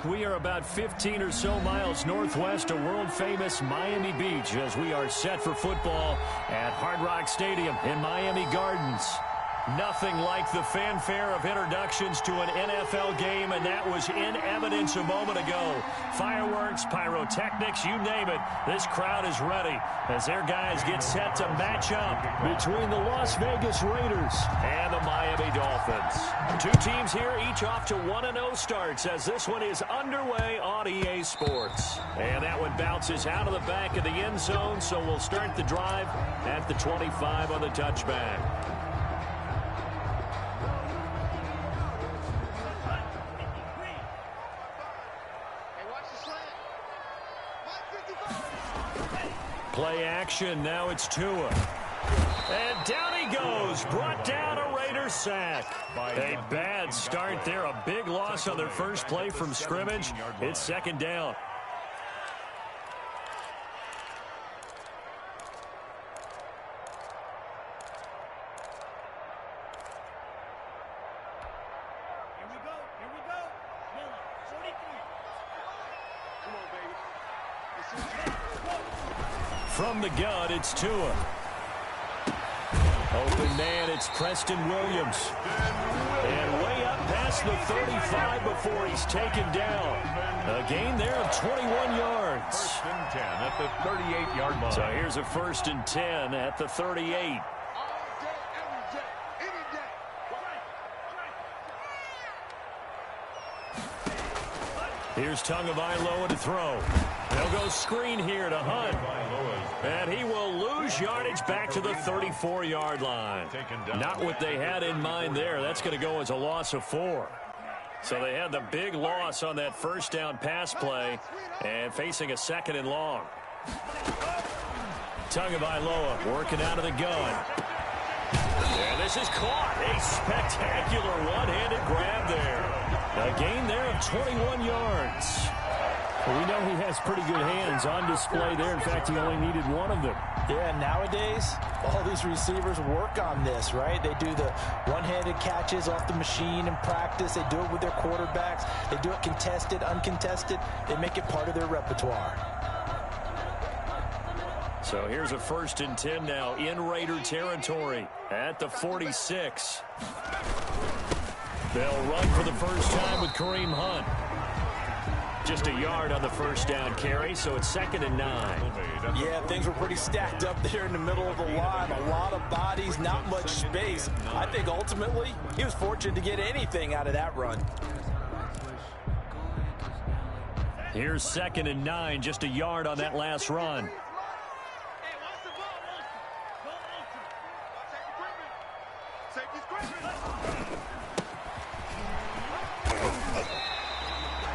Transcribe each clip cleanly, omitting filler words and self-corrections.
back. We are about 15 or so miles northwest of world-famous Miami Beach as we are set for football at Hard Rock Stadium in Miami Gardens. Nothing like the fanfare of introductions to an NFL game, and that was in evidence a moment ago. Fireworks, pyrotechnics, you name it. This crowd is ready as their guys get set to match up between the Las Vegas Raiders and the Miami Dolphins. Two teams here, each off to 1-0 starts as this one is underway on EA Sports. And that one bounces out of the back of the end zone, so we'll start the drive at the 25 on the touchback. Play action, now it's Tua. And down he goes, brought down a Raider sack. A bad start there, a big loss on their first play from scrimmage. It's second down. From the gun, it's Tua. Open man, it's Preston Williams. And way up past the 35 before he's taken down. A gain there of 21 yards. First and 10 at the 38-yard line. So here's a first and 10 at the 38. Here's Tagovailoa to throw. They'll go screen here to Hunt. And he will lose yardage back to the 34-yard line. Not what they had in mind there. That's going to go as a loss of 4. So they had the big loss on that first down pass play and facing a second and long. Tagovailoa working out of the gun. And this is caught. A spectacular one-handed grab there. A gain there of 21 yards. Well, we know he has pretty good hands on display there. In fact, he only needed one of them. Yeah, nowadays, all these receivers work on this, right? They do the one-handed catches off the machine in practice. They do it with their quarterbacks. They do it contested, uncontested. They make it part of their repertoire. So here's a first and 10 now in Raider territory at the 46. They'll run for the first time with Kareem Hunt. Just a yard on the first down carry, so it's second and 9. Yeah, things were pretty stacked up there in the middle of the line. A lot of bodies, not much space. I think ultimately he was fortunate to get anything out of that run. Here's second and 9, just a yard on that last run.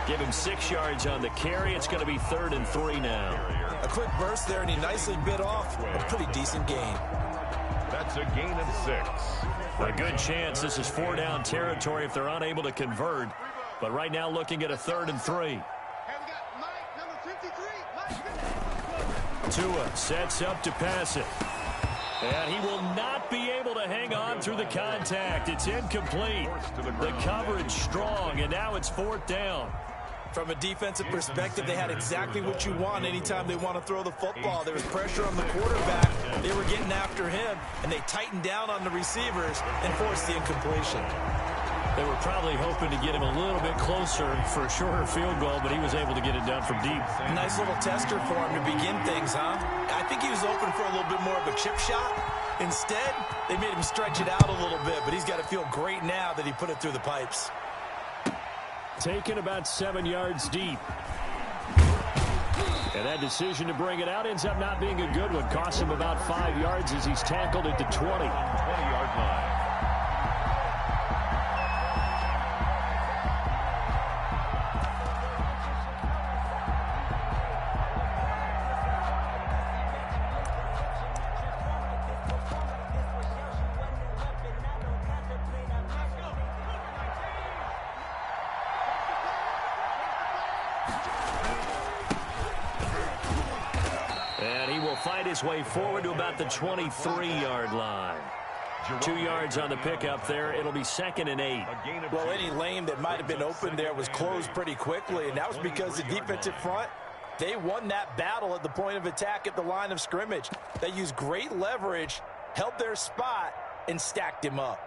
Give him 6 yards on the carry. It's going to be third and 3 now. A quick burst there, and he nicely bit off a pretty decent gain. That's a gain of 6. A good chance this is 4-down territory if they're unable to convert. But right now looking at a third and 3. Tua sets up to pass it. And he will not be able to hang on through the contact. It's incomplete. The coverage strong, and now it's 4th down. From a defensive perspective, they had exactly what you want anytime they want to throw the football. There was pressure on the quarterback. They were getting after him, and they tightened down on the receivers and forced the incompletion. They were probably hoping to get him a little bit closer for a shorter field goal, but he was able to get it done from deep. Nice little tester for him to begin things, huh? I think he was open for a little bit more of a chip shot. Instead, they made him stretch it out a little bit, but he's got to feel great now that he put it through the pipes. Taken about 7 yards deep. And that decision to bring it out ends up not being a good one. Cost him about 5 yards as he's tackled at the 20-yard line. And he will fight his way forward to about the 23-yard line. 2 yards on the pickup there. It'll be 2nd and 8. Well, any lane that might have been open there was closed pretty quickly, and that was because the defensive front, they won that battle at the point of attack at the line of scrimmage. They used great leverage, held their spot, and stacked him up.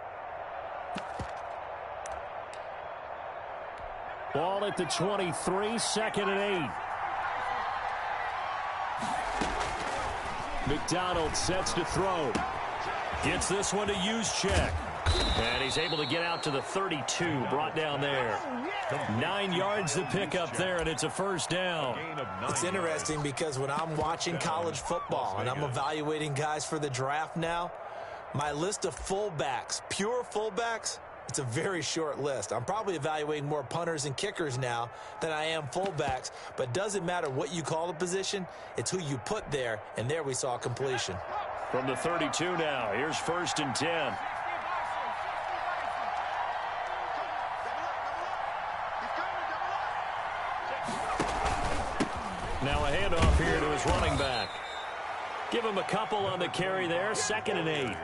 Ball at the 23, 2nd and 8. McDonald sets to throw. Gets this one to Juszczyk. And he's able to get out to the 32, brought down there. 9 yards to pick up there, and it's a first down. It's interesting because when I'm watching college football and I'm evaluating guys for the draft now, my list of fullbacks, pure fullbacks, it's a very short list. I'm probably evaluating more punters and kickers now than I am fullbacks, but doesn't matter what you call a position, it's who you put there, and there we saw completion. From the 32 now, here's 1st and 10. Now a handoff here to his running back. Give him a couple on the carry there, 2nd and 8.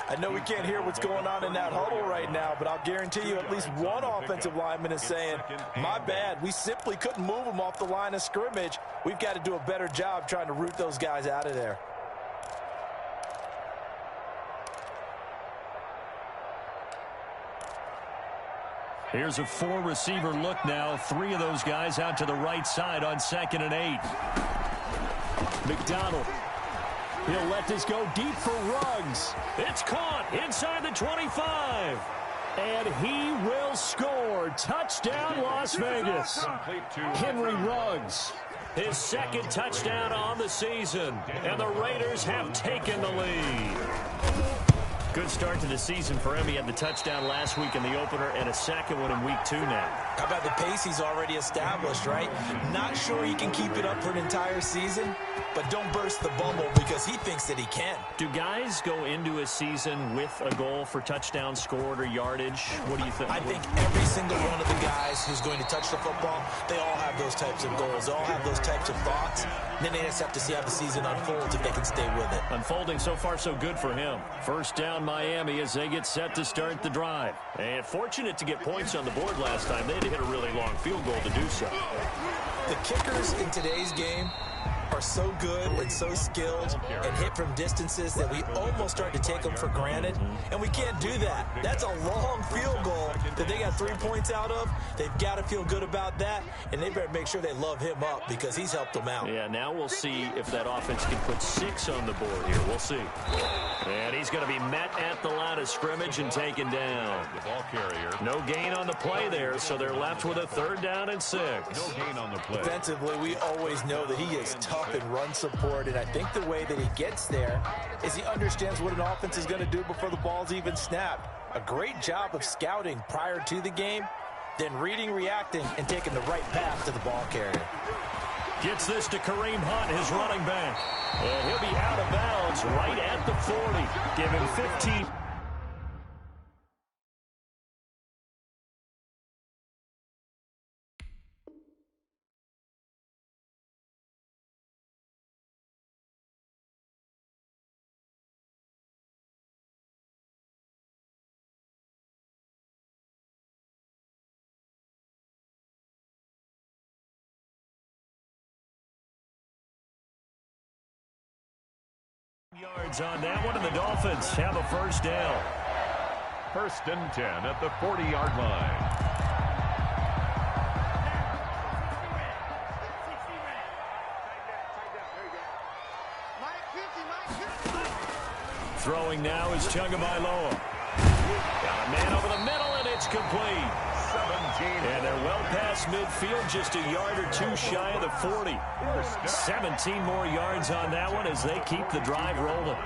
I know we can't hear what's going on in that huddle right now, but I'll guarantee you at least one offensive lineman is saying, my bad, we simply couldn't move them off the line of scrimmage. We've got to do a better job trying to root those guys out of there. Here's a 4-receiver look now. 3 of those guys out to the right side on 2nd and 8. McDonald. He'll let this go deep for Ruggs. It's caught inside the 25. And he will score. Touchdown, Las Vegas. Henry Ruggs. His 2nd touchdown on the season. And the Raiders have taken the lead. Good start to the season for him. He had the touchdown last week in the opener and a 2nd one in week 2 now. How about the pace he's already established, right? Not sure he can keep it up for an entire season, but don't burst the bubble because he thinks that he can. Do guys go into a season with a goal for touchdown scored or yardage? What do you think? I think every single one of the guys who's going to touch the football, they all have those types of goals. They all have those types of thoughts. And then they just have to see how the season unfolds if they can stay with it. Unfolding so far so good for him. First down Miami as they get set to start the drive. And fortunate to get points on the board last time. They had to hit a really long field goal to do so. The kickers in today's game are so good and so skilled and hit from distances that we almost start to take them for granted, and we can't do that. That's a long field goal that they got 3 points out of. They've got to feel good about that, and they better make sure they love him up because he's helped them out. Yeah, now we'll see if that offense can put 6 on the board here. We'll see. And he's going to be met at the line of scrimmage and taken down. The ball carrier. No gain on the play there, so they're left with a 3rd down and 6. No gain on the play. Defensively, we always know that he is tough and run support, and I think the way that he gets there is he understands what an offense is going to do before the ball's even snapped. A great job of scouting prior to the game, then reading, reacting, and taking the right path to the ball carrier. Gets this to Kareem Hunt, his running back. And he'll be out of bounds right at the 40. Give him 15. Yards on that one, and the Dolphins have a first down. 1st and 10 at the 40-yard line. Throwing now is Tagovailoa. Got a man over the middle, and it's complete. 17. And they're well past midfield, just a yard or 2 shy of the 40. 17 more yards on that one as they keep the drive rolling.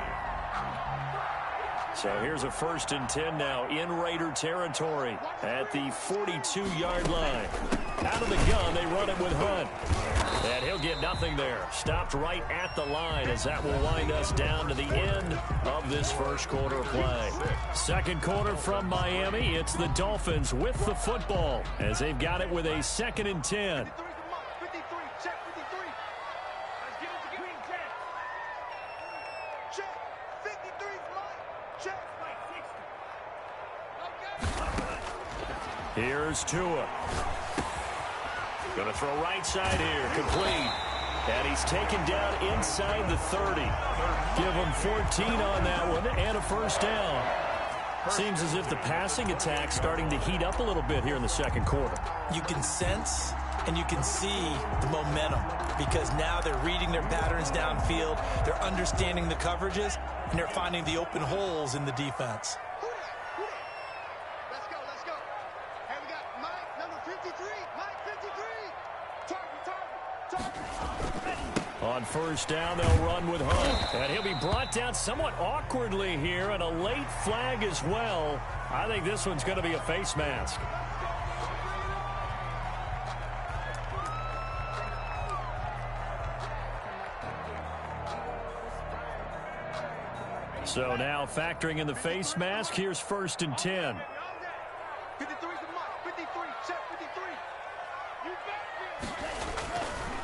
So here's a 1st and 10 now in Raider territory at the 42-yard line. Out of the gun, they run it with Hunt. And he'll get nothing there. Stopped right at the line as that will wind us down to the end of this first quarter of play. Second quarter from Miami. It's the Dolphins with the football as they've got it with a 2nd and 10. Here's Tua. Going to throw right side here. Complete. And he's taken down inside the 30. Give him 14 on that one and a first down. Seems as if the passing attack's starting to heat up a little bit here in the second quarter. You can sense and you can see the momentum because now they're reading their patterns downfield, they're understanding the coverages, and they're finding the open holes in the defense. Let's go. Hey, we got Mike, number 53. Mike, 53. Target. On first down, they'll run with Hunt. And he'll be brought down somewhat awkwardly here, and a late flag as well. I think this one's going to be a face mask. So now factoring in the face mask, here's 1st and 10. 53 to Mike. 53. Check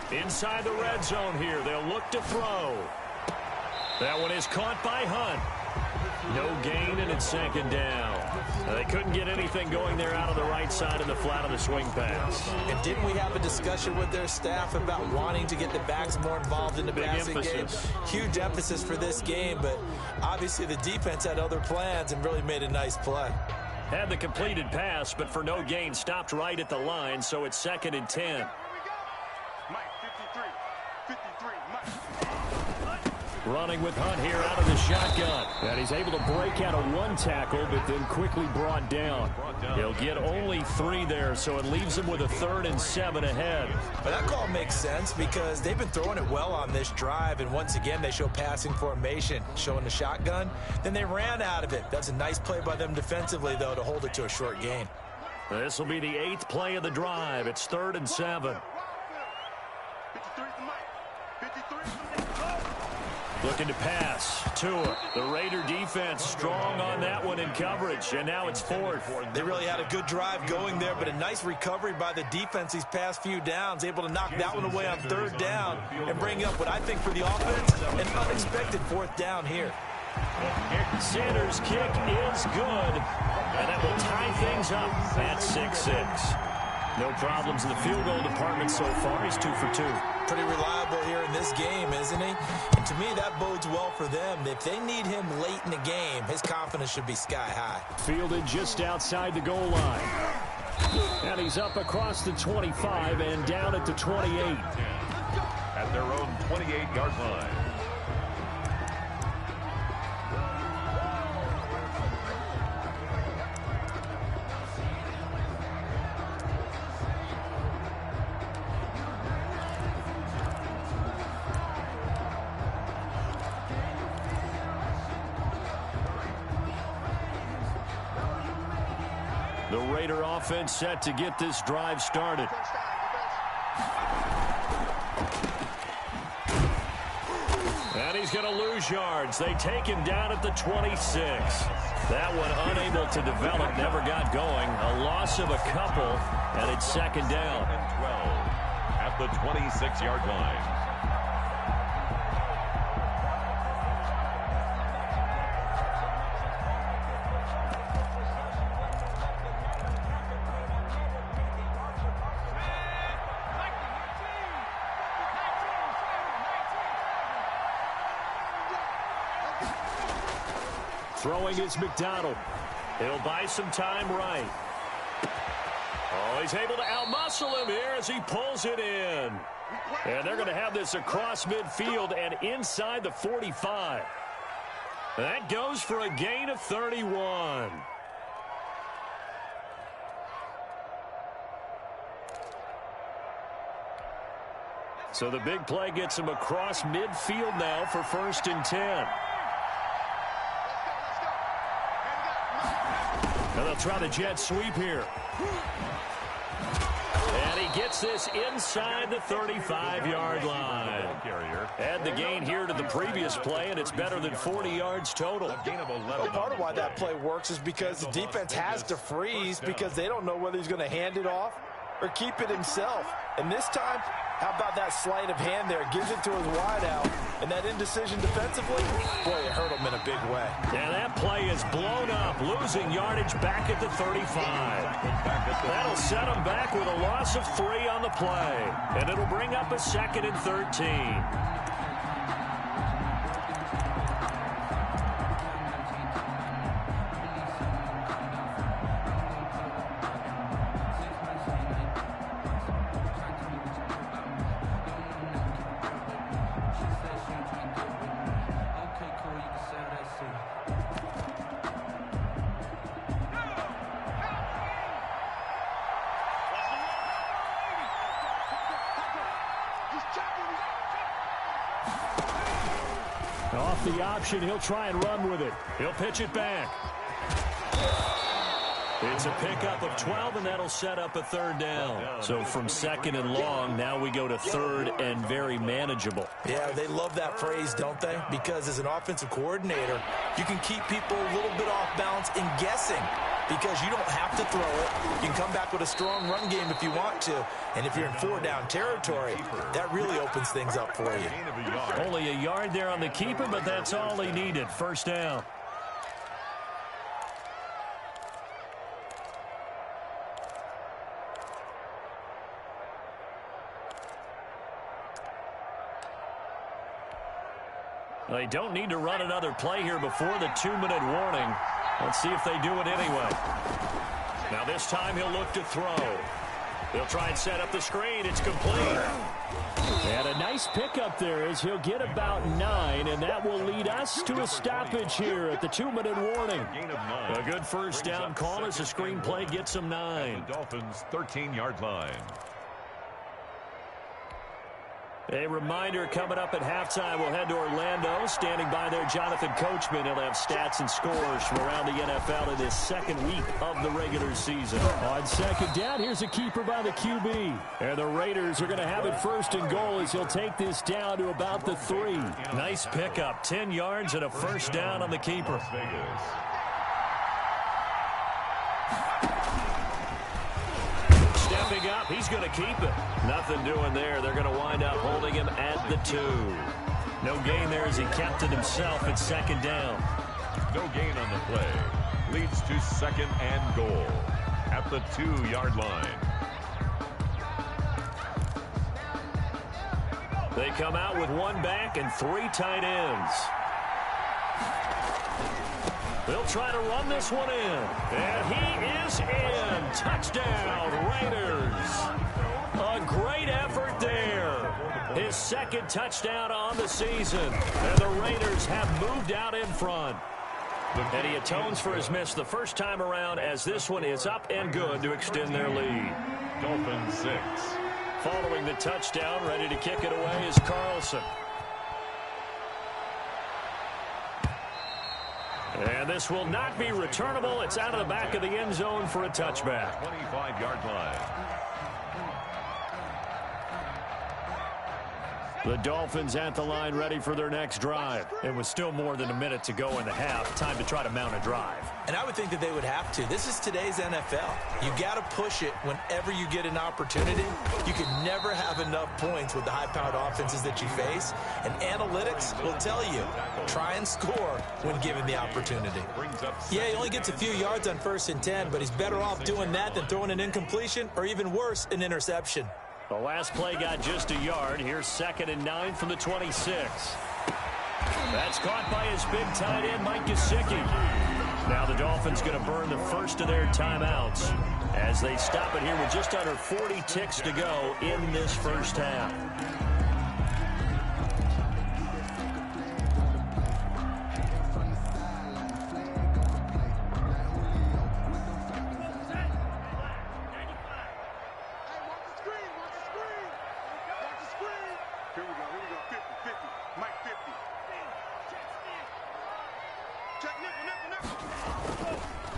53. Inside the red zone here, they'll look to throw. That one is caught by Hunt. No gain, and it's second down. They couldn't get anything going there out of the right side of the flat of the swing pass. And didn't we have a discussion with their staff about wanting to get the backs more involved in the passing game? Huge emphasis for this game, but obviously the defense had other plans and really made a nice play. Had the completed pass, but for no gain, stopped right at the line, so it's 2nd and 10. Mike, 53. Mike. Running with Hunt here out of the shotgun. And he's able to break out of one tackle, but then quickly brought down. He'll get only 3 there, so it leaves him with a 3rd and 7 ahead. But that call makes sense because they've been throwing it well on this drive, and once again they show passing formation, showing the shotgun. Then they ran out of it. That's a nice play by them defensively, though, to hold it to a short gain. This will be the 8th play of the drive. It's 3rd and 7. 53 to Mike. 53. Looking to pass. Tua. The Raider defense strong on that one in coverage, and now it's 4th. They really had a good drive going there, but a nice recovery by the defense these past few downs, able to knock that one away on 3rd down and bring up what I think for the offense, an unexpected 4th down here. Sanders' kick is good, and that will tie things up at 6-6. No problems in the field goal department so far. He's 2 for 2. Pretty reliable here in this game, isn't he? And to me, that bodes well for them. If they need him late in the game, his confidence should be sky high. Fielded just outside the goal line. And he's up across the 25 and down at the 28. At their own 28-yard line. The Raider offense set to get this drive started. And he's going to lose yards. They take him down at the 26. That one unable to develop, never got going. A loss of a couple, and it's 2nd down. 12 at the 26-yard line. Throwing is McDonald. He'll buy some time right. Oh, he's able to outmuscle him here as he pulls it in. And they're going to have this across midfield and inside the 45. That goes for a gain of 31. So the big play gets him across midfield now for 1st and 10. And they'll try the jet sweep here. And he gets this inside the 35-yard line. Add the gain here to the previous play, and it's better than 40 yards total. Well, part of why that play works is because the defense has to freeze because they don't know whether he's going to hand it off or keep it himself. And this time, how about that sleight of hand there? Gives it to his wideout. And that indecision defensively, boy, it hurt him in a big way. And that play is blown up, losing yardage back at the 35. That'll set him back with a loss of 3 on the play. And it'll bring up a 2nd and 13. Off the option, he'll try and run with it. He'll pitch it back. It's a pickup of 12, and that'll set up a 3rd down. So from 2nd and long, now we go to 3rd and very manageable. Yeah, they love that phrase, don't they? Because as an offensive coordinator, you can keep people a little bit off balance and guessing because you don't have to throw it. You can come back with a strong run game if you want to. And if you're in 4-down territory, that really opens things up for you. Only a yard there on the keeper, but that's all he needed. 1st down. They don't need to run another play here before the 2-minute warning. Let's see if they do it anyway. Now this time he'll look to throw. He'll try and set up the screen. It's complete. And a nice pickup there as he'll get about 9, and that will lead us to a stoppage here at the 2-minute warning. A good 1st down call as the screen play gets him 9. The Dolphins' 13-yard line. A reminder coming up at halftime, we'll head to Orlando. Standing by there, Jonathan Coachman. He'll have stats and scores from around the NFL in this 2nd week of the regular season. On 2nd down, here's a keeper by the QB. And the Raiders are going to have it 1st and goal as he'll take this down to about the 3. Nice pickup, 10 yards and a 1st down on the keeper. Stepping up, he's going to keep it. Nothing doing there. They're going to wind up holding him at the 2. No gain there as he kept it himself at 2nd down. No gain on the play. Leads to 2nd and goal at the 2-yard line. They come out with 1 back and 3 tight ends. They'll try to run this one in. And he is in. Touchdown, Raiders. A great effort there. His 2nd touchdown on the season. And the Raiders have moved out in front. And he atones for his miss the 1st time around as this one is up and good to extend their lead. Dolphins 6. Following the touchdown, ready to kick it away is Carlson. And this will not be returnable. It's out of the back of the end zone for a touchback. 25-yard line. The Dolphins at the line ready for their next drive. And with still more than a minute to go in the half, time to try to mount a drive. And I would think that they would have to. This is today's NFL. You got to push it whenever you get an opportunity. You can never have enough points with the high-powered offenses that you face. And analytics will tell you, try and score when given the opportunity. Yeah, he only gets a few yards on 1st and 10, but he's better off doing that than throwing an incompletion or even worse, an interception. The last play got just a yard. Here's 2nd and 9 from the 26. That's caught by his big tight end, Mike Gesicki. Now the Dolphins going to burn the 1st of their timeouts as they stop it here with just under 40 ticks to go in this 1st half.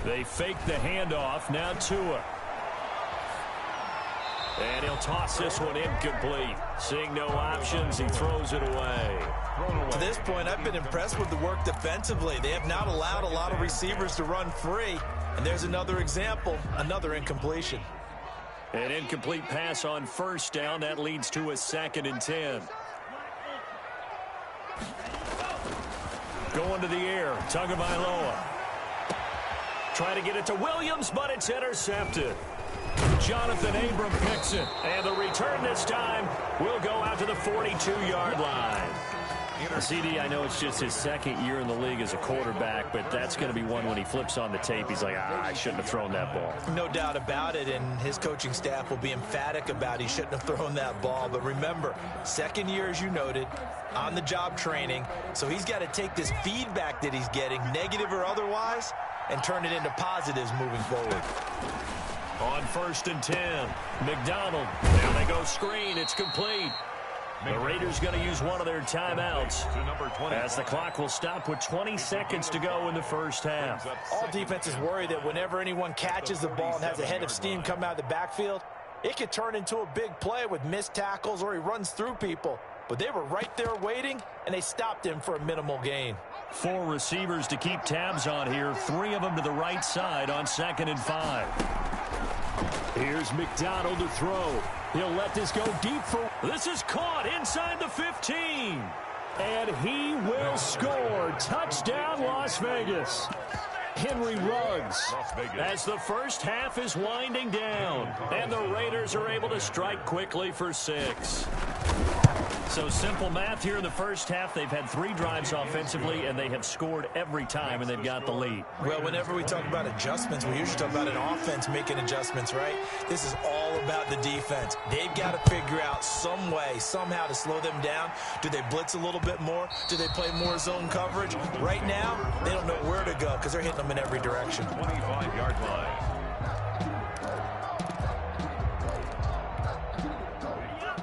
They fake the handoff. Now Tua. And he'll toss this one incomplete. Seeing no options, he throws it away. To this point, I've been impressed with the work defensively. They have not allowed a lot of receivers to run free. And there's another example, another incompletion. An incomplete pass on first down. That leads to a 2nd and 10. Going to the air. Tagovailoa. Try to get it to Williams, but it's intercepted. Jonathan Abram picks it. And the return this time will go out to the 42-yard line. CD, I know it's just his 2nd year in the league as a quarterback, but that's going to be one when he flips on the tape. He's like, I shouldn't have thrown that ball. No doubt about it, and his coaching staff will be emphatic about he shouldn't have thrown that ball. But remember, 2nd year, as you noted, on-the-job training, so he's got to take this feedback that he's getting, negative or otherwise, and turn it into positives moving forward. On 1st and 10, McDonald. Now they go screen. It's complete. The Raiders going to use one of their timeouts as the clock will stop with 20 seconds to go in the first half. All defenses worry that whenever anyone catches the ball and has a head of steam come out of the backfield, it could turn into a big play with missed tackles or he runs through people. But they were right there waiting, and they stopped him for a minimal gain. 4 receivers to keep tabs on here. 3 of them to the right side on 2nd and 5. Here's McDonald to throw. He'll let this go deep for... This is caught inside the 15. And he will score. Touchdown, Las Vegas. Henry Ruggs. As the first half is winding down. And the Raiders are able to strike quickly for 6. So simple math here in the first half. They've had 3 drives offensively, and they have scored every time, and they've got the lead. Well, whenever we talk about adjustments, we usually talk about an offense making adjustments, right? This is all about the defense. They've got to figure out some way, somehow to slow them down. Do they blitz a little bit more? Do they play more zone coverage? Right now, they don't know where to go because they're hitting them in every direction. 25-yard line.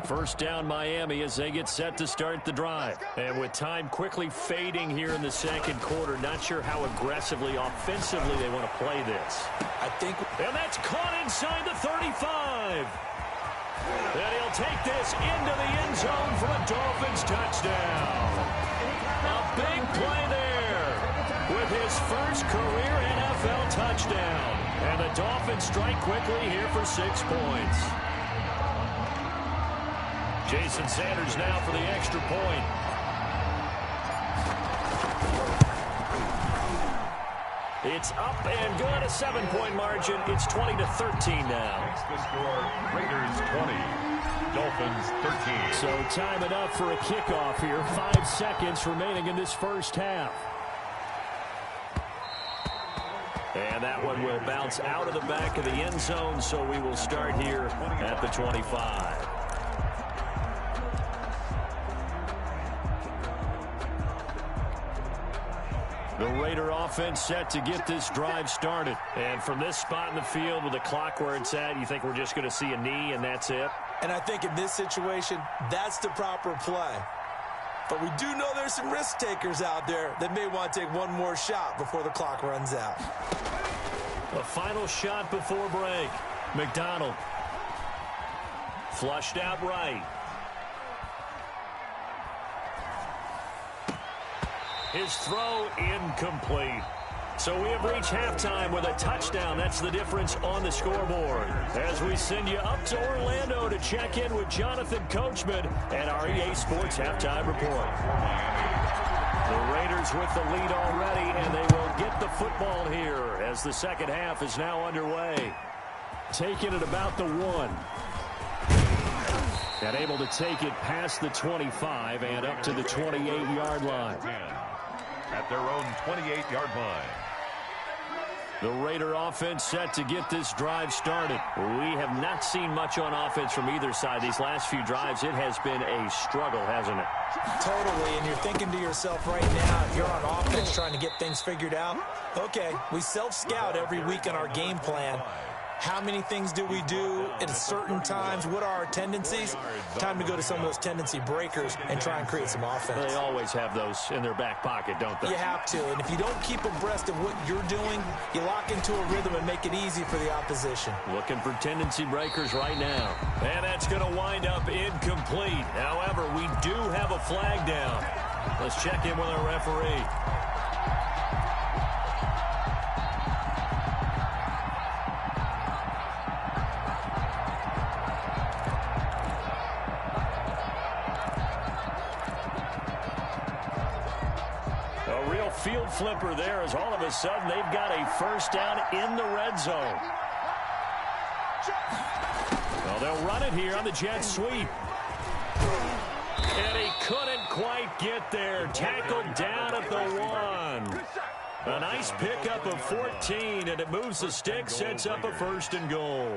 First down Miami as they get set to start the drive. And with time quickly fading here in the second quarter, not sure how aggressively, offensively they want to play this. And that's caught inside the 35. And he'll take this into the end zone for a Dolphins touchdown. A big play there with his first career NFL touchdown. And the Dolphins strike quickly here for 6 points. Jason Sanders now for the extra point. It's up and good, a 7-point margin. It's 20-13 now. Makes the score Raiders 20, Dolphins 13. So time enough for a kickoff here. 5 seconds remaining in this first half. And that one will bounce out of the back of the end zone, so we will start here at the 25. The Raider offense set to get this drive started. And from this spot in the field with the clock where it's at, you think we're just going to see a knee and that's it? And I think in this situation, that's the proper play. But we do know there's some risk takers out there that may want to take one more shot before the clock runs out. A final shot before break. McDonald. Flushed out right. His throw incomplete. So we have reached halftime with a touchdown. That's the difference on the scoreboard. As we send you up to Orlando to check in with Jonathan Coachman and our EA Sports Halftime Report. The Raiders with the lead already, and they will get the football here as the second half is now underway. Taking it about the 1. And able to take it past the 25 and up to the 28-yard line. At their own 28-yard line. The Raider offense set to get this drive started. We have not seen much on offense from either side. These last few drives, it has been a struggle, hasn't it? Totally, and you're thinking to yourself right now, if you're on offense trying to get things figured out, okay, we self-scout every week in our game plan. How many things do we do at certain times? What are our tendencies? Time to go to some of those tendency breakers and try and create some offense. They always have those in their back pocket, don't they? You have to, and if you don't keep abreast of what you're doing, you lock into a rhythm and make it easy for the opposition. Looking for tendency breakers right now. And that's going to wind up incomplete. However, we do have a flag down. Let's check in with our referee. field flipper there as all of a sudden they've got a first down in the red zone. Well, they'll run it here on the jet sweep. And he couldn't quite get there. Tackled down at the 1. A nice pickup of 14, and it moves the stick, sets up a 1st and goal.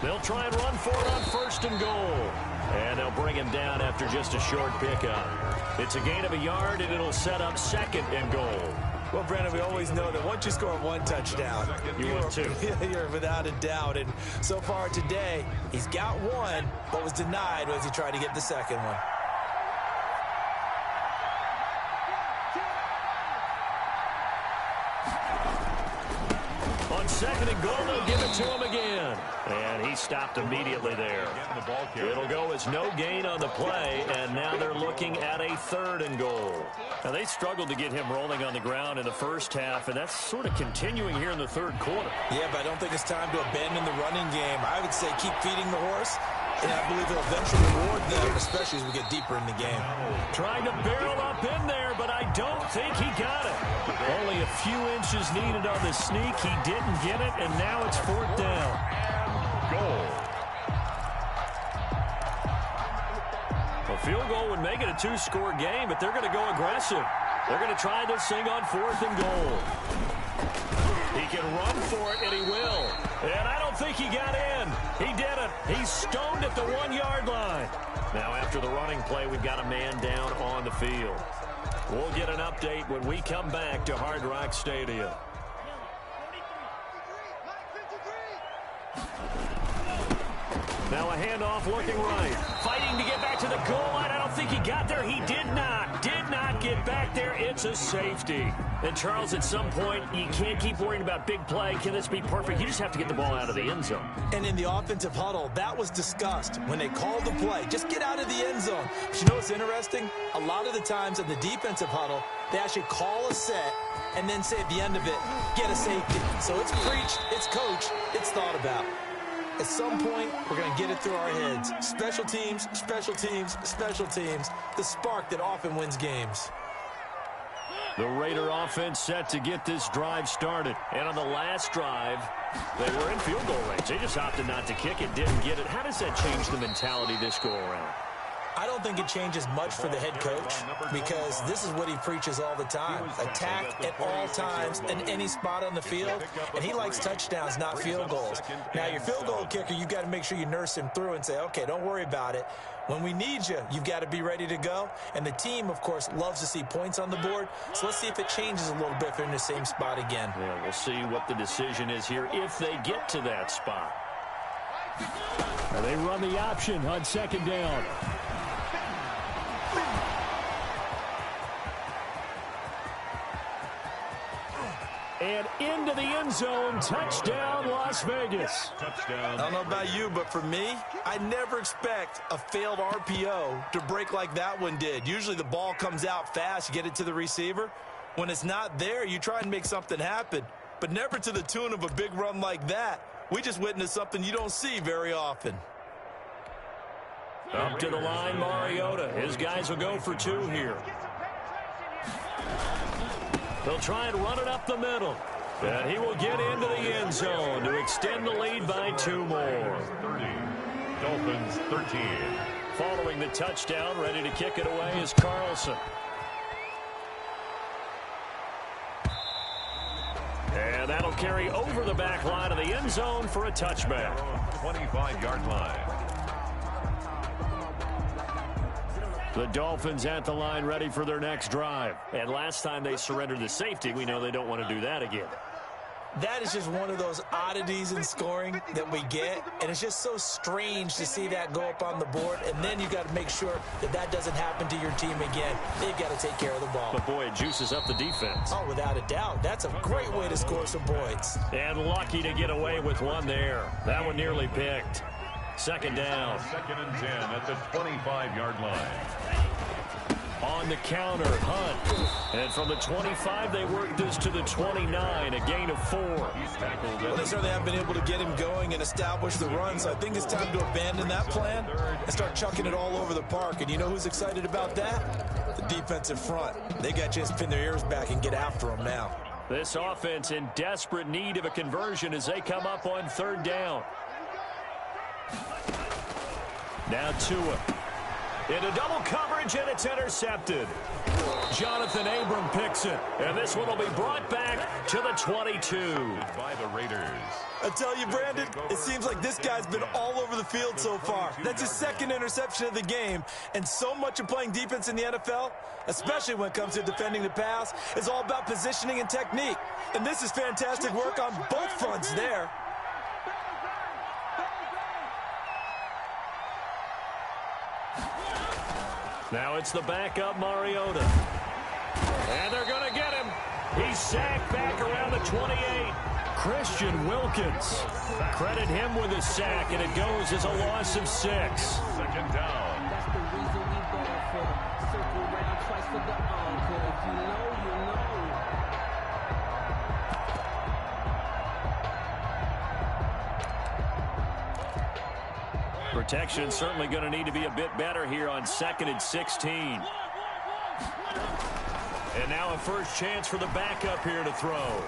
They'll try and run for it on 1st and goal. And they'll bring him down after just a short pickup. It's a gain of a yard, and it'll set up 2nd and goal. Well, Brandon, we always know that once you score 1 touchdown, you're without a doubt. And so far today, he's got 1, but was denied as he tried to get the 2nd one. On 2nd and goal, they'll give it to him again. And he stopped immediately there. It'll go as no gain on the play, and now they're looking at a 3rd and goal. Now, they struggled to get him rolling on the ground in the first half, and that's sort of continuing here in the 3rd quarter. Yeah, but I don't think it's time to abandon the running game. I would say keep feeding the horse, and I believe it'll eventually reward them, especially as we get deeper in the game. Trying to barrel up in there, but I don't think he got it. Only a few inches needed on the sneak. He didn't get it, and now it's 4th down. Goal. A field goal would make it a 2-score game, but they're going to go aggressive. They're going to try this thing on 4th and goal. He can run for it, and he will. And I don't think he got in. He did it. He's stoned at the 1-yard line. Now, after the running play, we've got a man down on the field. We'll get an update when we come back to Hard Rock Stadium. Now a handoff looking right. Fighting to get back to the goal line. I don't think he got there. He did not get back there. It's a safety. And, Charles, at some point, you can't keep worrying about big play. Can this be perfect? You just have to get the ball out of the end zone. And in the offensive huddle, that was discussed when they called the play. Just get out of the end zone. But you know what's interesting? A lot of the times in the defensive huddle, they actually call a set and then say at the end of it, get a safety. So it's preached, it's coached, it's thought about. At some point, we're going to get it through our heads. Special teams, special teams, special teams. The spark that often wins games. The Raider offense set to get this drive started. And on the last drive, they were in field goal range. They just opted not to kick it, didn't get it. How does that change the mentality this go around? I don't think it changes much for the head coach because this is what he preaches all the time. Attack at all times in any spot on the field, and he likes touchdowns, not field goals. Now, your field goal kicker, you've got to make sure you nurse him through and say, okay, don't worry about it. When we need you, you've got to be ready to go. And the team, of course, loves to see points on the board. So let's see if it changes a little bit if they're in the same spot again. Yeah, we'll see what the decision is here if they get to that spot. And they run the option on 2nd down. And into the end zone, touchdown, Las Vegas. Touchdown. I don't know about you, but for me, I never expect a failed RPO to break like that one did. Usually the ball comes out fast, you get it to the receiver. When it's not there, you try and make something happen, but never to the tune of a big run like that. We just witnessed something you don't see very often. Up to the line, Mariota. His guys will go for 2 here. They'll try and run it up the middle. And he will get into the end zone to extend the lead by 2 more. 30. Dolphins 13. Following the touchdown, ready to kick it away is Carlson. And that'll carry over the back line of the end zone for a touchback. 25-yard line. The Dolphins at the line ready for their next drive. And last time they surrendered the safety, we know they don't want to do that again. That is just one of those oddities in scoring that we get, and it's just so strange to see that go up on the board, and then you got to make sure that that doesn't happen to your team again. They've got to take care of the ball. But, boy, it juices up the defense. Oh, without a doubt. That's a great way to score some points. And lucky to get away with one there. That one nearly picked. 2nd down. 2nd and 10 at the 25-yard line. On the counter, Hunt. And from the 25, they work this to the 29, a gain of 4. Well, they certainly have been able to get him going and establish the run, so I think it's time to abandon that plan and start chucking it all over the park. And you know who's excited about that? The defensive front. They got a chance to pin their ears back and get after him now. This offense in desperate need of a conversion as they come up on 3rd down. Now Tua. Into double coverage, and it's intercepted. Jonathan Abram picks it, and this one will be brought back to the 22. By the Raiders. I tell you, Brandon, it seems like this guy's been all over the field so far. That's his 2nd interception of the game, and so much of playing defense in the NFL, especially when it comes to defending the pass, is all about positioning and technique. And this is fantastic work on both fronts there. Now it's the backup, Mariota. And they're going to get him. He's sacked back around the 28. Christian Wilkins. Credit him with a sack, and it goes as a loss of 6. 2nd down. That's the reason we ball for them. Circle around twice for the encore. If you know, you know. Protection certainly going to need to be a bit better here on 2nd and 16. And now a first chance for the backup here to throw.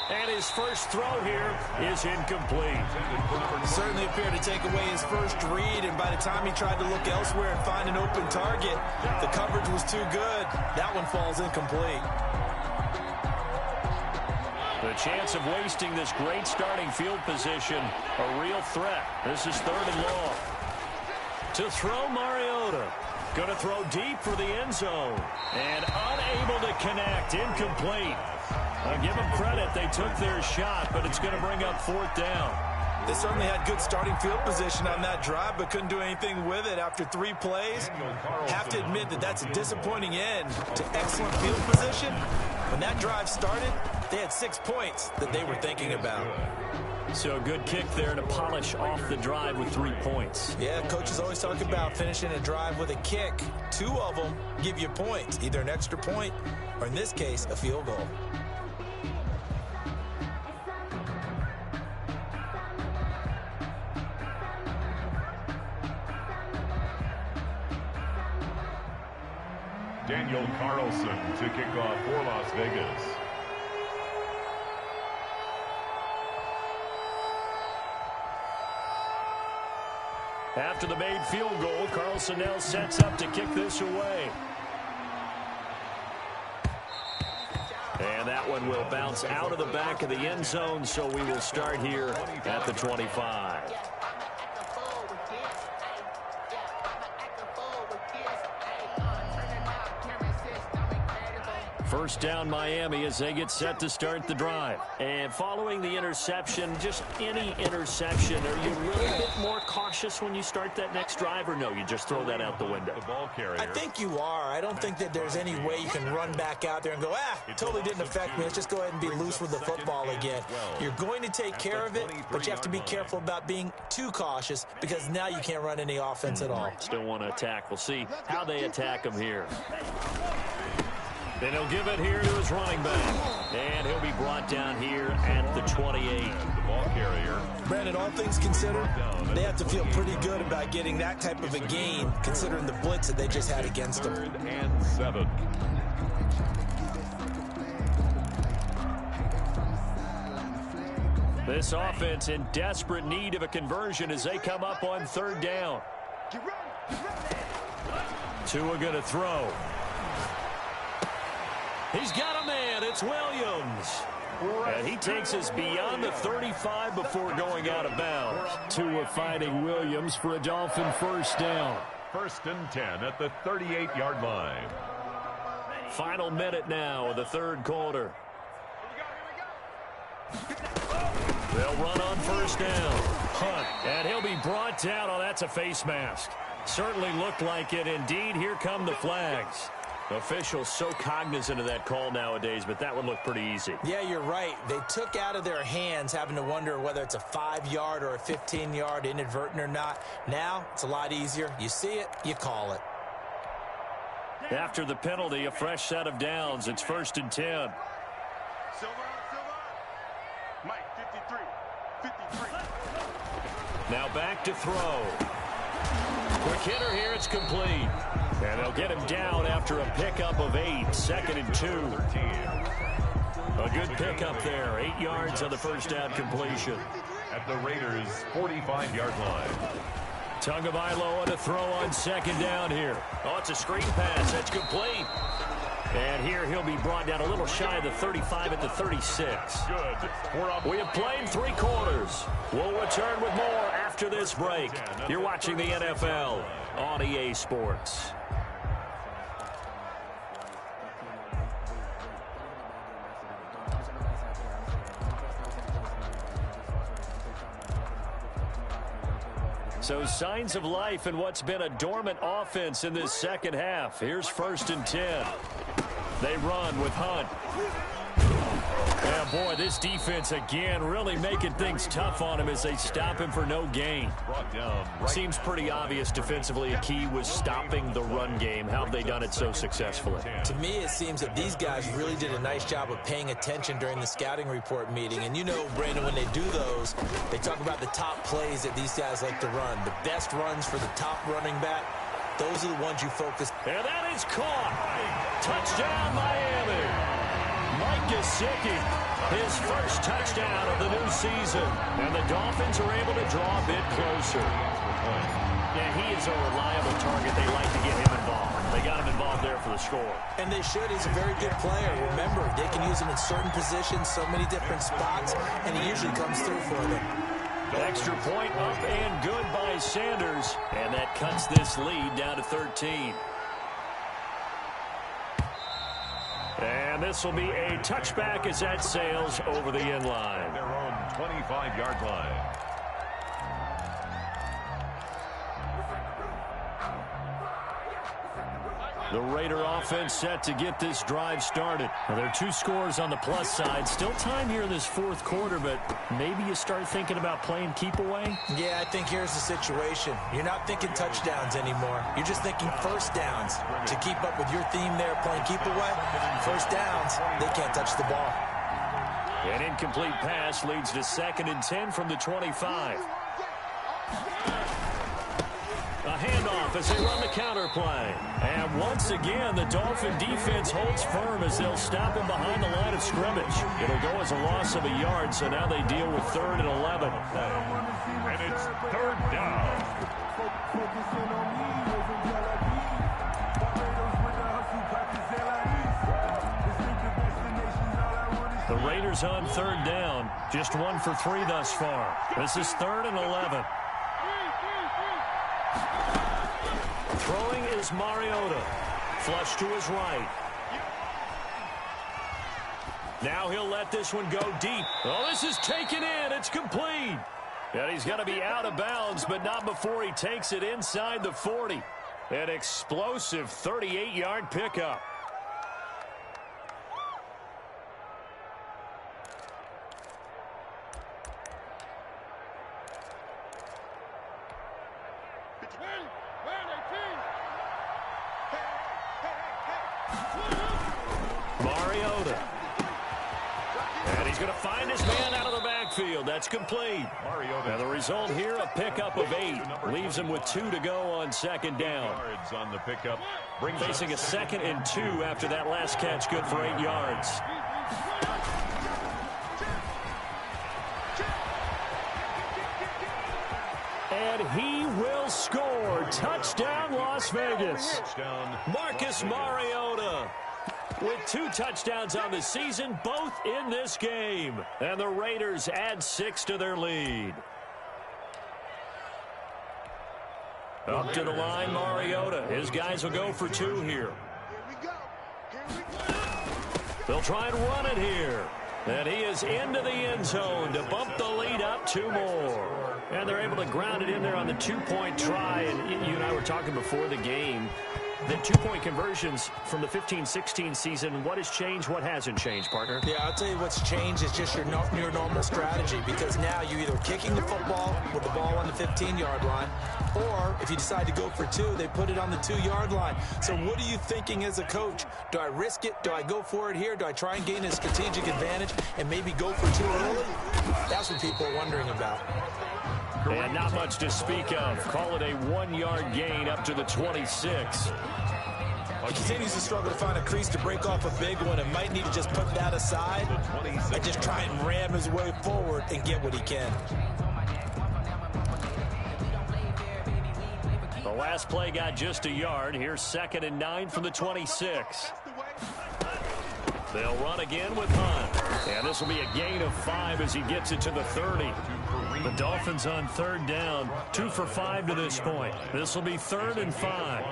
And his first throw here is incomplete. Certainly appeared to take away his first read, and by the time he tried to look elsewhere and find an open target, the coverage was too good. That one falls incomplete. The chance of wasting this great starting field position, a real threat. This is 3rd and long. To throw, Mariota. Going to throw deep for the end zone. And unable to connect. Incomplete. I'll give them credit. They took their shot, but it's going to bring up 4th down. They certainly had good starting field position on that drive, but couldn't do anything with it after 3 plays. Have to admit that that's a disappointing end to excellent field position. When that drive started, they had 6 points that they were thinking about. So a good kick there to polish off the drive with 3 points. Yeah, coaches always talk about finishing a drive with a kick. 2 of them give you points, either an extra point or, in this case, a field goal. Daniel Carlson to kick off for Las Vegas. After the made field goal, Carlson now sets up to kick this away. And that one will bounce out of the back of the end zone, so we will start here at the 25. First down, Miami, as they get set to start the drive. And following the interception, just any interception, are you a little bit more cautious when you start that next drive, or no, you just throw that out the window? The ball carrier. I think you are. I don't think that there's any way you can run back out there and go, totally didn't affect me. Let's just go ahead and be loose with the football again. You're going to take care of it, but you have to be careful about being too cautious because now you can't run any offense at all. Still want to attack. We'll see how they attack him here. Then he'll give it here to his running back. And he'll be brought down here at the 28. The ball carrier. Brandon, all things considered, they have to feel pretty good about getting that type of a gain, considering the blitz that they just had against them. 3rd and 7. This offense in desperate need of a conversion as they come up on 3rd down. Tua going to throw. He's got a man. It's Williams. And he takes us beyond the 35 before going out of bounds. Tua fighting Williams for a Dolphin first down. 1st and 10 at the 38-yard line. Final minute now of the 3rd quarter. They'll run on first down. Hunt, and he'll be brought down. Oh, that's a face mask. Certainly looked like it. Indeed, here come the flags. Officials so cognizant of that call nowadays, but that would look pretty easy. Yeah, you're right. They took out of their hands having to wonder whether it's a 5-yard or a 15-yard, inadvertent or not. Now, it's a lot easier. You see it, you call it. After the penalty, a fresh set of downs. It's 1st and 10. Mike, 53. Now back to throw. Quick hitter here. It's complete. And they'll get him down after a pickup of 8. 2nd and 2. A good pickup there. 8 yards on the first down completion. At the Raiders' 45-yard line. Tagovailoa to throw on 2nd down here. Oh, it's a screen pass. That's complete. And here he'll be brought down a little shy of the 35 at the 36. Good. We have played 3 quarters. We'll return with more after this break. You're watching the NFL on EA Sports. So signs of life in what's been a dormant offense in this second half. Here's 1st and 10. They run with Hunt. And boy, this defense again really making things tough on him as they stop him for no gain. Seems pretty obvious defensively a key was stopping the run game. How have they done it so successfully? To me, it seems that these guys really did a nice job of paying attention during the scouting report meeting. And you know, Brandon, when they do those, they talk about the top plays that these guys like to run. The best runs for the top running back. Those are the ones you focus. And that is caught. Touchdown, Miami. Mike Gesicki, his first touchdown of the new season. And the Dolphins are able to draw a bit closer. Yeah, he is a reliable target. They like to get him involved. They got him involved there for the score. And they should. He's a very good player. Remember, they can use him in certain positions, so many different spots, and he usually comes through for them. Extra point up and good by Sanders. And that cuts this lead down to 13. And this will be a touchback as that sails over the end line. Their own 25-yard line. The Raider offense set to get this drive started. Now, there are 2 scores on the plus side. Still time here in this 4th quarter, but maybe you start thinking about playing keep away? Yeah, I think here's the situation. You're not thinking touchdowns anymore. You're just thinking first downs. To keep up with your theme there, playing keep away, first downs, they can't touch the ball. An incomplete pass leads to 2nd and 10 from the 25. A handoff as they run the counter play. And once again, the Dolphin defense holds firm as they'll stop him behind the line of scrimmage. It'll go as a loss of a yard, so now they deal with 3rd and 11. And it's 3rd down. The Raiders on 3rd down. Just 1 for 3 thus far. This is 3rd and 11. Throwing is Mariota. Flush to his right. Now he'll let this one go deep. Oh, this is taken in. It's complete. And he's going to be out of bounds, but not before he takes it inside the 40. An explosive 38-yard pickup. Mariota. And he's going to find his man out of the backfield. That's complete. Mariota. And the result here, a pickup of 8. Leaves him with 2 to go on 2nd down. Yards on the pickup. Facing a 2nd and 2 after that last catch, good for 8 yards. And he will score. Touchdown, Las Vegas. Marcus Mariota with 2 touchdowns on the season, both in this game. And the Raiders add 6 to their lead. Up to the line, Mariota. His guys will go for 2 here. They'll try and run it here. And he is into the end zone to bump the lead up 2 more. And they're able to ground it in there on the 2-point try. And you and I were talking before the game. The two-point conversions from the 15-16 season, what has changed, what hasn't changed, partner? Yeah, I'll tell you what's changed is just your normal strategy, because now you're either kicking the football with the ball on the 15-yard line, or if you decide to go for two, they put it on the 2-yard line. So what are you thinking as a coach? Do I risk it? Do I go for it here? Do I try and gain a strategic advantage and maybe go for two early? That's what people are wondering about. And not much to speak of. Call it a 1-yard gain up to the 26. He continues to struggle to find a crease to break off a big one and might need to just put that aside and just try and ram his way forward and get what he can. The last play got just a yard. Here's 2nd and 9 from the 26. They'll run again with Hunt. And this will be a gain of 5 as he gets it to the 30. The Dolphins on 3rd down. 2 for 5 to this point. This will be 3rd and 5.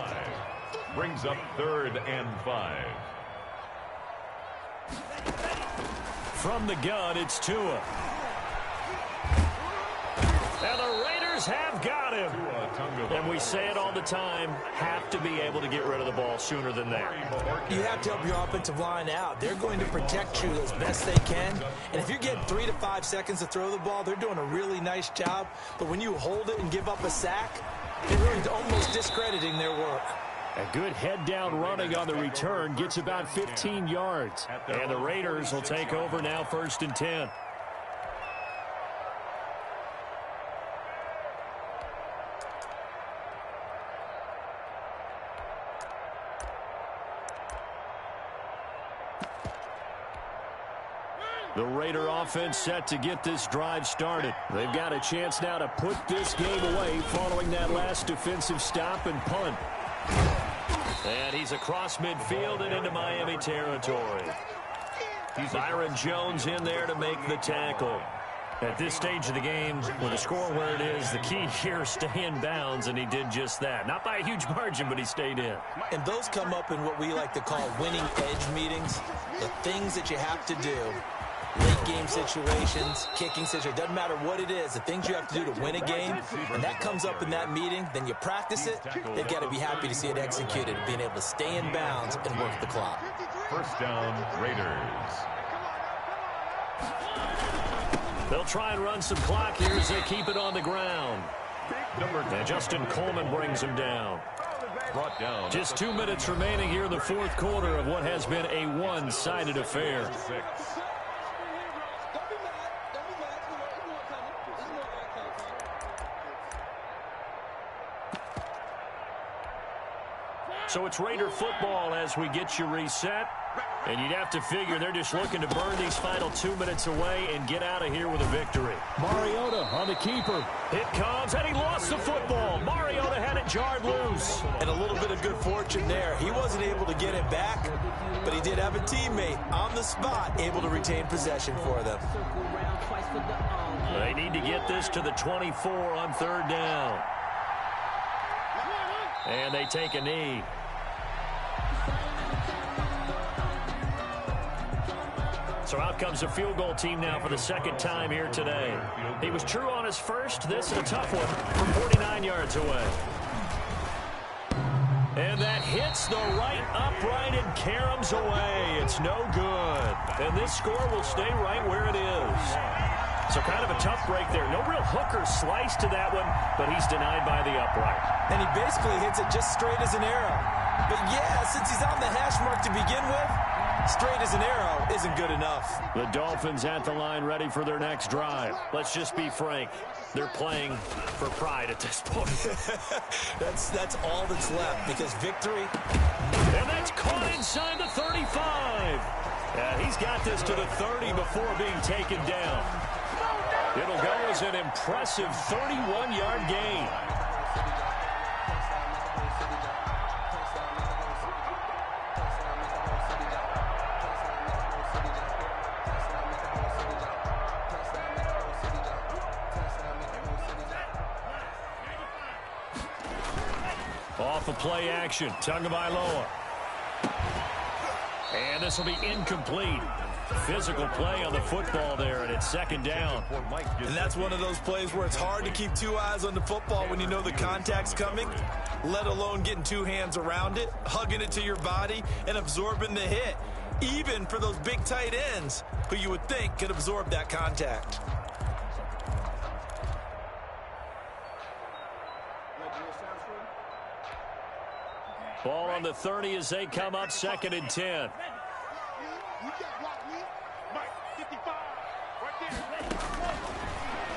Brings up 3rd and 5. From the gun, it's Tua. And the Raiders have got him. And we say it all the time, have to be able to get rid of the ball sooner than that. You have to help your offensive line out. They're going to protect you as best they can. And if you're getting 3 to 5 seconds to throw the ball, they're doing a really nice job. But when you hold it and give up a sack, they're really almost discrediting their work. A good head-down running on the return gets about 15 yards. And the Raiders will take over now 1st and 10. The Raider offense set to get this drive started. They've got a chance now to put this game away following that last defensive stop and punt. And he's across midfield and into Miami territory. Byron Jones in there to make the tackle. At this stage of the game, with the score where it is, the key here is stay in bounds, and he did just that. Not by a huge margin, but he stayed in. And those come up in what we like to call winning edge meetings. The things that you have to do. Late game situations, kicking situations, doesn't matter what it is, the things you have to do to win a game, and that comes up in that meeting, then you practice it, they've got to be happy to see it executed, being able to stay in bounds and work the clock. 1st down, Raiders. They'll try and run some clock here as they keep it on the ground. And Justin Coleman brings him down. Brought down. Just 2 minutes remaining here in the 4th quarter of what has been a one-sided affair. So it's Raider football as we get you reset. And you'd have to figure they're just looking to burn these final 2 minutes away and get out of here with a victory. Mariota on the keeper. It comes, and he lost the football. Mariota had it jarred loose. And a little bit of good fortune there. He wasn't able to get it back, but he did have a teammate on the spot able to retain possession for them. They need to get this to the 24 on 3rd down. And they take a knee. So out comes the field goal team now for the 2nd time here today. He was true on his first. This is a tough one from 49 yards away. And that hits the right upright and caroms away. It's no good. And this score will stay right where it is. So kind of a tough break there. No real hooker slice to that one, but he's denied by the upright. And he basically hits it just straight as an arrow. But yeah, since he's on the hash mark to begin with, straight as an arrow isn't good enough. The Dolphins at the line ready for their next drive. Let's just be frank. They're playing for pride at this point. That's all that's left, because victory. And that's caught inside the 35. Yeah, he's got this to the 30 before being taken down. It'll go as an impressive 31-yard gain. Off of play action, Tagovailoa. And this will be incomplete. Physical play on the football there, and it's second down. And that's one of those plays where it's hard to keep two eyes on the football when you know the contact's coming, let alone getting two hands around it, hugging it to your body, and absorbing the hit, even for those big tight ends who you would think could absorb that contact. Ball on the 30 as they come up, 2nd and 10.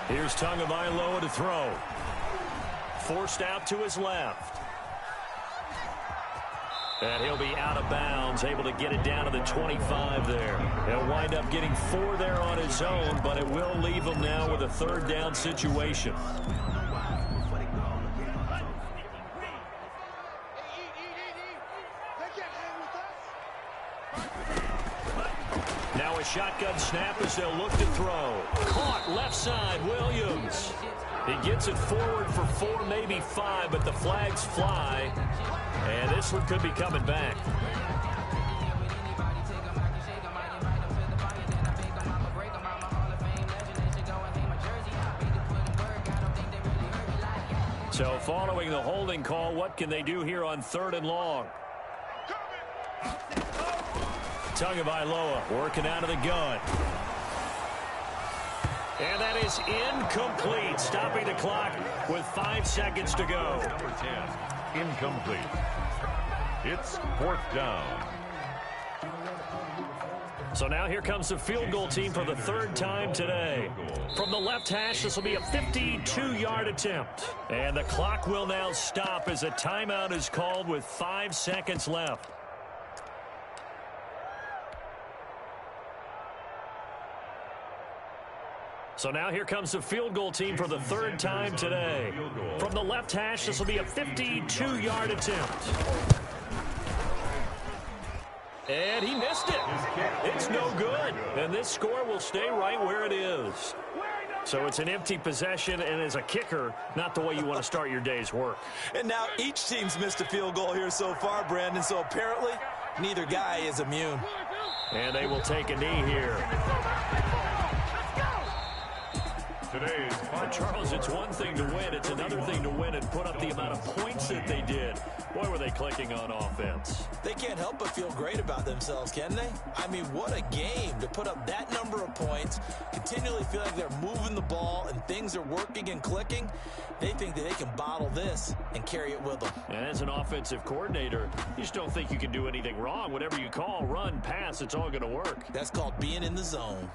Here's Tagovailoa to throw. Forced out to his left. And he'll be out of bounds, able to get it down to the 25 there. He'll wind up getting 4 there on his own, but it will leave him now with a 3rd down situation. Now a shotgun snap as they'll look to throw. Caught left side, Williams. He gets it forward for 4, maybe 5, but the flags fly. And this one could be coming back. So following the holding call, what can they do here on 3rd and long? Tagovailoa working out of the gun. And that is incomplete, stopping the clock with 5 seconds to go. Number 10, incomplete. It's 4th down. So now here comes the field goal team for the 3rd time today. From the left hash, this will be a 52-yard attempt. And the clock will now stop as a timeout is called with 5 seconds left. So now here comes the field goal team for the 3rd time today. From the left hash, this will be a 52-yard attempt. And he missed it. It's no good. And this score will stay right where it is. So it's an empty possession, and as a kicker, not the way you want to start your day's work. And now each team's missed a field goal here so far, Brandon, so apparently neither guy is immune. And they will take a knee here. But Charles, it's one thing to win. It's another thing to win and put up the amount of points that they did. Boy, were they clicking on offense. They can't help but feel great about themselves, can they? I mean, what a game to put up that number of points, continually feel like they're moving the ball and things are working and clicking. They think that they can bottle this and carry it with them. And as an offensive coordinator, you just don't think you can do anything wrong. Whatever you call, run, pass, it's all going to work. That's called being in the zone.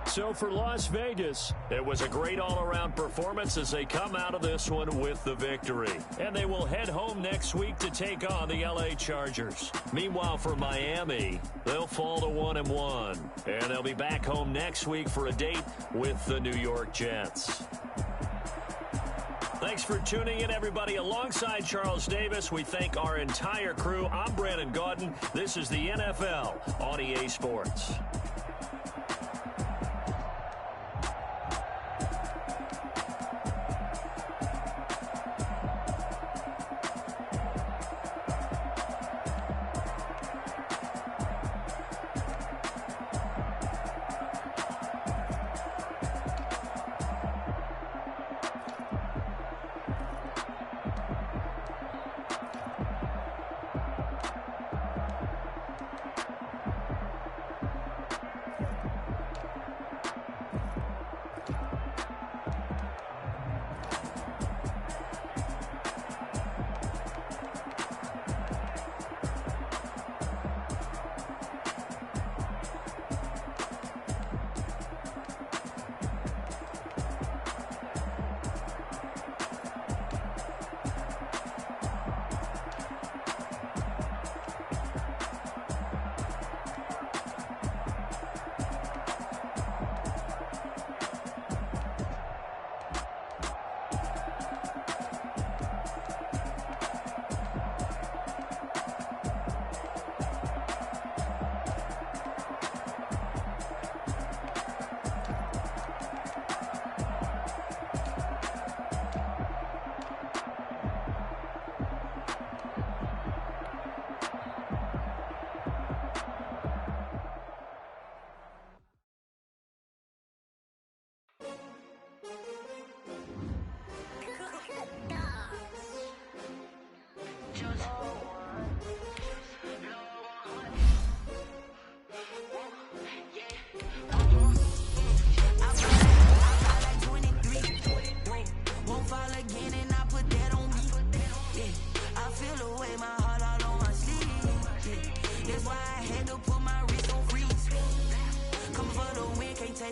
So for Las Vegas, it was a great all-around performance as they come out of this one with the victory. And they will head home next week to take on the LA Chargers. Meanwhile, for Miami, they'll fall to 1-1. And they'll be back home next week for a date with the New York Jets. Thanks for tuning in, everybody. Alongside Charles Davis, we thank our entire crew. I'm Brandon Gaudin. This is the NFL on EA Sports.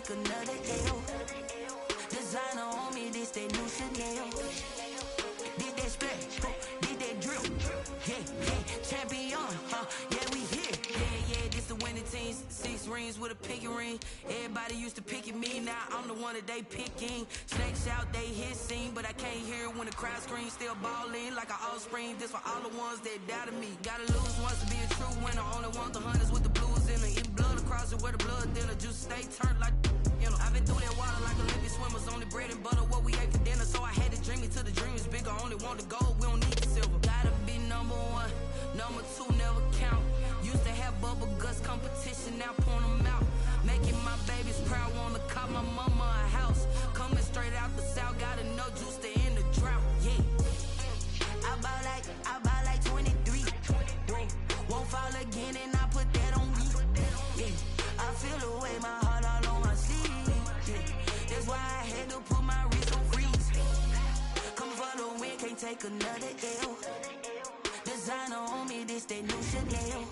take another L. Designer on me, this that new Chanel. Did that splash, did that drill. Yeah, champion, yeah, we here. Yeah, this the winning teams. 6 rings with a pinky ring. Everybody used to pick at me, now I'm the one that they picking. Snakes out, they hit scene, but I can't hear it when the crowd screams. Still ballin' like an offspring. This for all the ones that doubted me. Gotta lose once to be a true winner. Only want the hunters with the blues in it. Eat blood across it where the blood dinner. Juice stay turned like, you know. I've been through that water like Olympic swimmers. Only bread and butter, what we ate for dinner. So I had to dream it till the dream is bigger. Only want the gold, we don't need the silver. Gotta be number 1, number 2 never count. Used to have bubble guts competition, now point them out. Making my babies proud, wanna call my mama a house. Coming straight out the south, gotta know juice to end the drought. Yeah, I bought like 23. Whoa, won't fall again, and I put that on me. Yeah, I feel the way, my heart all on my sleeve. Yeah, that's why I had to put my wrist on freeze. Come for the win, can't take another L. Designer on me, this that new Chanel.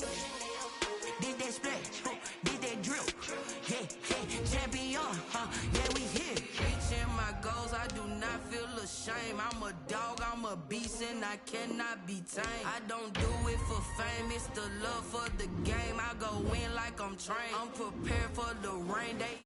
Did that splash, did that drill. Yeah, champion, yeah, we here. Reaching my goals, I do not feel ashamed. I'm a dog, I'm a beast, and I cannot be tamed. I don't do it for fame, it's the love for the game. I go in like I'm trained. I'm prepared for the rain day.